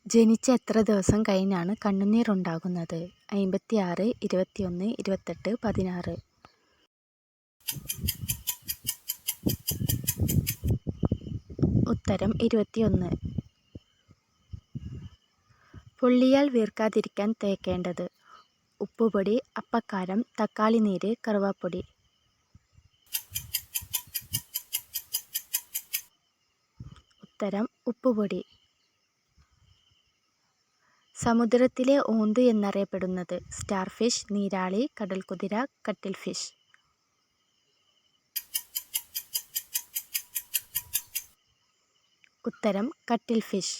ജനിച്ച് എത്ര ദിവസം കഴിഞ്ഞാണ് കണ്ണുനീരുണ്ടാകുന്നത്? 56, 21, 28, 16. ഉത്തരം 21. പൊള്ളിയാൽ വീർക്കാതിരിക്കാൻ തേക്കേണ്ടത്: ഉപ്പുപൊടി, അപ്പക്കാരം, തക്കാളിനീര്, കറുവാപ്പൊടി. ഉത്തരം ഉപ്പുപൊടി. സമുദ്രത്തിലെ ഓന്ത് എന്നറിയപ്പെടുന്നത്: സ്റ്റാർ ഫിഷ്, നീരാളി, കടൽക്കുതിര, കട്ടിൽ ഫിഷ്. ഉത്തരം കട്ടിൽ ഫിഷ്.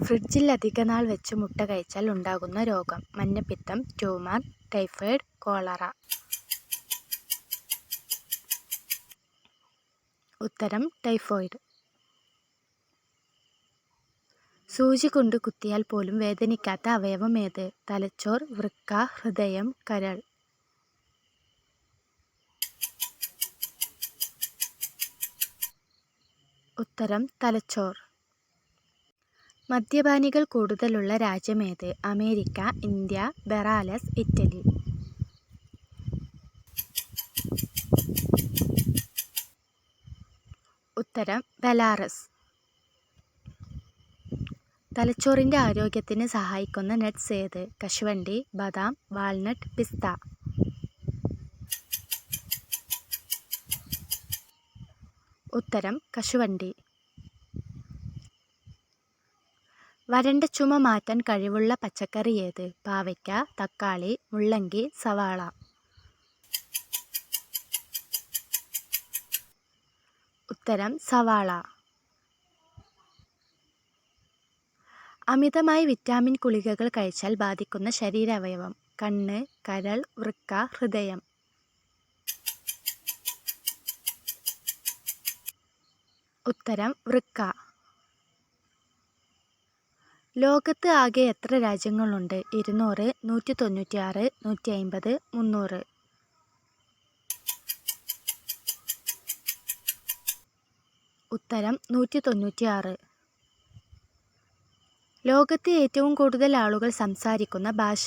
ഫ്രിഡ്ജിൽ അധികനാൾ വെച്ച് മുട്ട കഴിച്ചാൽ ഉണ്ടാകുന്ന രോഗം: മഞ്ഞപ്പിത്തം, ട്യൂമർ, ടൈഫോയിഡ്, കോളറ. ഉത്തരം ടൈഫോയിഡ്. സൂചി കൊണ്ട് കുത്തിയാൽ പോലും വേദനിക്കാത്ത അവയവം ഏത്? തലച്ചോർ, വൃക്ക, ഹൃദയം, കരൾ. ഉത്തരം തലച്ചോർ. മദ്യപാനികൾ കൂടുതലുള്ള രാജ്യമേത്? America, India, Belarus, Italy. ഉത്തരം ബെലാറസ്. തലച്ചോറിൻ്റെ ആരോഗ്യത്തിന് സഹായിക്കുന്ന നട്ട്സ് ഏത്? കശുവണ്ടി, ബദാം, വാൾനട്ട്, പിസ്ത. ഉത്തരം കശുവണ്ടി. വരണ്ട ചുമ മാറ്റാൻ കഴിവുള്ള പച്ചക്കറി ഏത്? പാവയ്ക്ക, തക്കാളി, മുള്ളങ്കി, സവാള. ഉത്തരം സവാള. അമിതമായി വിറ്റാമിൻ ഗുളികകൾ കഴിച്ചാൽ ബാധിക്കുന്ന ശരീരാവയവം: കണ്ണ്, കരൾ, വൃക്ക, ഹൃദയം. ഉത്തരം വൃക്ക. ലോകത്ത് ആകെ എത്ര രാജ്യങ്ങളുണ്ട്? 200, 196, 150, 300. ഉത്തരം 196. ലോകത്ത് ഏറ്റവും കൂടുതൽ ആളുകൾ സംസാരിക്കുന്ന ഭാഷ: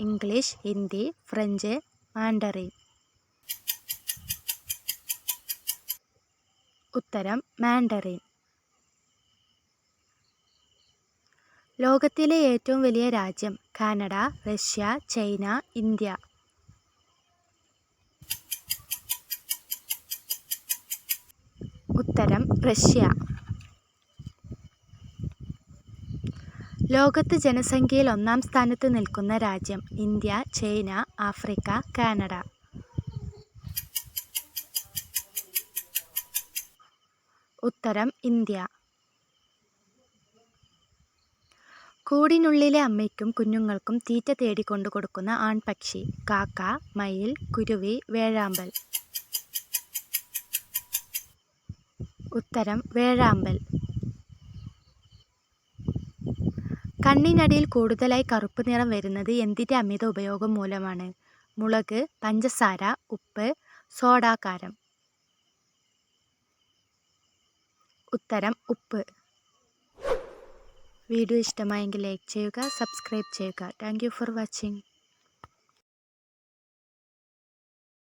ഇംഗ്ലീഷ്, ഹിന്ദി, ഫ്രഞ്ച്, മാൻഡറിൻ. ഉത്തരം മാൻഡറിൻ. ലോകത്തിലെ ഏറ്റവും വലിയ രാജ്യം: കാനഡ, റഷ്യ, ചൈന, ഇന്ത്യ. ഉത്തരം റഷ്യ. ലോകത്ത് ജനസംഖ്യയിൽ ഒന്നാം സ്ഥാനത്ത് നിൽക്കുന്ന രാജ്യം: ഇന്ത്യ, ചൈന, ആഫ്രിക്ക, കാനഡ. ഉത്തരം ഇന്ത്യ. കൂടിനുള്ളിലെ അമ്മയ്ക്കും കുഞ്ഞുങ്ങൾക്കും തീറ്റ തേടിക്കൊണ്ടു കൊടുക്കുന്ന ആൺപക്ഷി: കാക്ക, മയിൽ, കുരുവി, വേഴാമ്പൽ. ഉത്തരം വേഴാമ്പൽ. കണ്ണിനടിയിൽ കൂടുതലായി കറുപ്പ് നിറം വരുന്നത് എന്തിൻ്റെ അമിത ഉപയോഗം മൂലമാണ്? മുളക്, പഞ്ചസാര, ഉപ്പ്, സോഡാകാരം. ഉത്തരം ഉപ്പ്. വീഡിയോ ഇഷ്ടമായെങ്കിൽ ലൈക്ക് ചെയ്യുക, സബ്സ്ക്രൈബ് ചെയ്യുക. Thank you for watching.